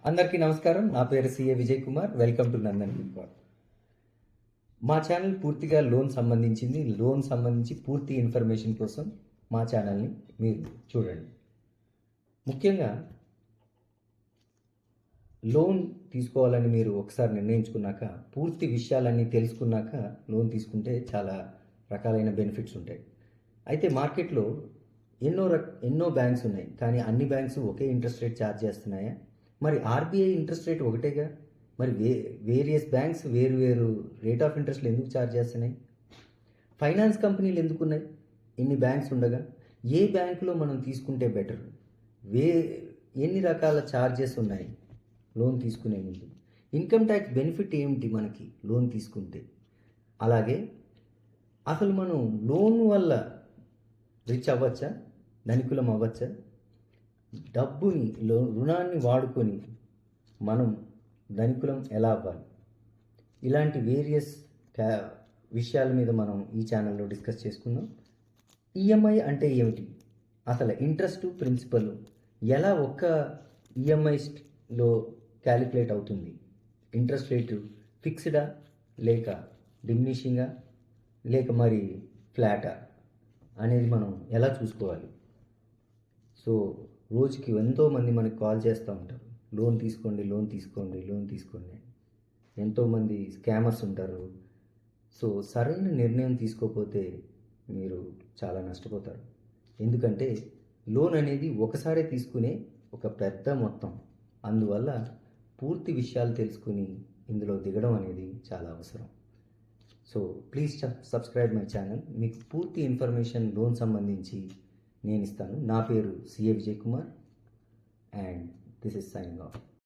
అందరికీ నమస్కారం. నా పేరు CA Vijay Kumar. Welcome to Nandan report. మా ఛానల్ పూర్తిగా లోన్ సంబంధించి పూర్తి ఇన్ఫర్మేషన్ కోసం మా ఛానల్ని మీరు చూడండి. ముఖ్యంగా లోన్ తీసుకోవాలని మీరు ఒకసారి నిర్ణయించుకున్నాక, పూర్తి విషయాలన్నీ తెలుసుకున్నాక లోన్ తీసుకుంటే చాలా రకాలైన బెనిఫిట్స్ ఉంటాయి. అయితే మార్కెట్లో ఎన్నో బ్యాంక్స్ ఉన్నాయి, కానీ అన్ని బ్యాంక్స్ ఒకే ఇంట్రెస్ట్ రేట్ ఛార్జ్ చేస్తున్నాయా? మరి ఆర్బీఐ ఇంట్రెస్ట్ రేట్ ఒకటేగా, మరి వేరియస్ బ్యాంక్స్ వేరు రేట్ ఆఫ్ ఇంట్రెస్ట్లు ఎందుకు ఛార్జ్ చేస్తున్నాయి? ఫైనాన్స్ కంపెనీలు ఎందుకు ఉన్నాయి ఇన్ని బ్యాంక్స్ ఉండగా? ఏ బ్యాంకులో మనం తీసుకుంటే బెటర్? ఎన్ని రకాల ఛార్జెస్ ఉన్నాయి లోన్ తీసుకునే ముందు? ఇన్కమ్ ట్యాక్స్ బెనిఫిట్ ఏమిటి మనకి లోన్ తీసుకుంటే? అలాగే అసలు మనం లోన్ వల్ల రిచ్ అవ్వచ్చా, ధనికులం అవ్వచ్చా? రుణాన్ని వాడుకొని మనం ధనికులం ఎలా అవ్వాలి? ఇలాంటి వేరియస్ విషయాల మీద మనం ఈ ఛానల్లో డిస్కస్ చేసుకుందాం. ఈఎంఐ అంటే ఏమిటి? అసలు ఇంట్రెస్ట్ ప్రిన్సిపల్ ఎలా ఒక్క ఈఎంఐలో క్యాలిక్యులేట్ అవుతుంది? ఇంట్రెస్ట్ రేటు ఫిక్స్డా లేక డిమినిషింగా లేక మరి ఫ్లాటా అనేది మనం ఎలా చూసుకోవాలి? సో రోజుకి ఎంతోమంది మనకి కాల్ చేస్తూ ఉంటారు, లోన్ తీసుకోండి. ఎంతోమంది స్కామర్స్ ఉంటారు. సో సరైన నిర్ణయం తీసుకోకపోతే మీరు చాలా నష్టపోతారు. ఎందుకంటే లోన్ అనేది ఒకసారి తీసుకునే ఒక పెద్ద మొత్తం. అందువల్ల పూర్తి విషయాలు తెలుసుకుని ఇందులో దిగడం అనేది చాలా అవసరం. So please subscribe my channel. మీకు పూర్తి ఇన్ఫర్మేషన్ లోన్ సంబంధించి నేను ఇస్తాను. నా పేరు CA Vijay Kumar, and this is signing off.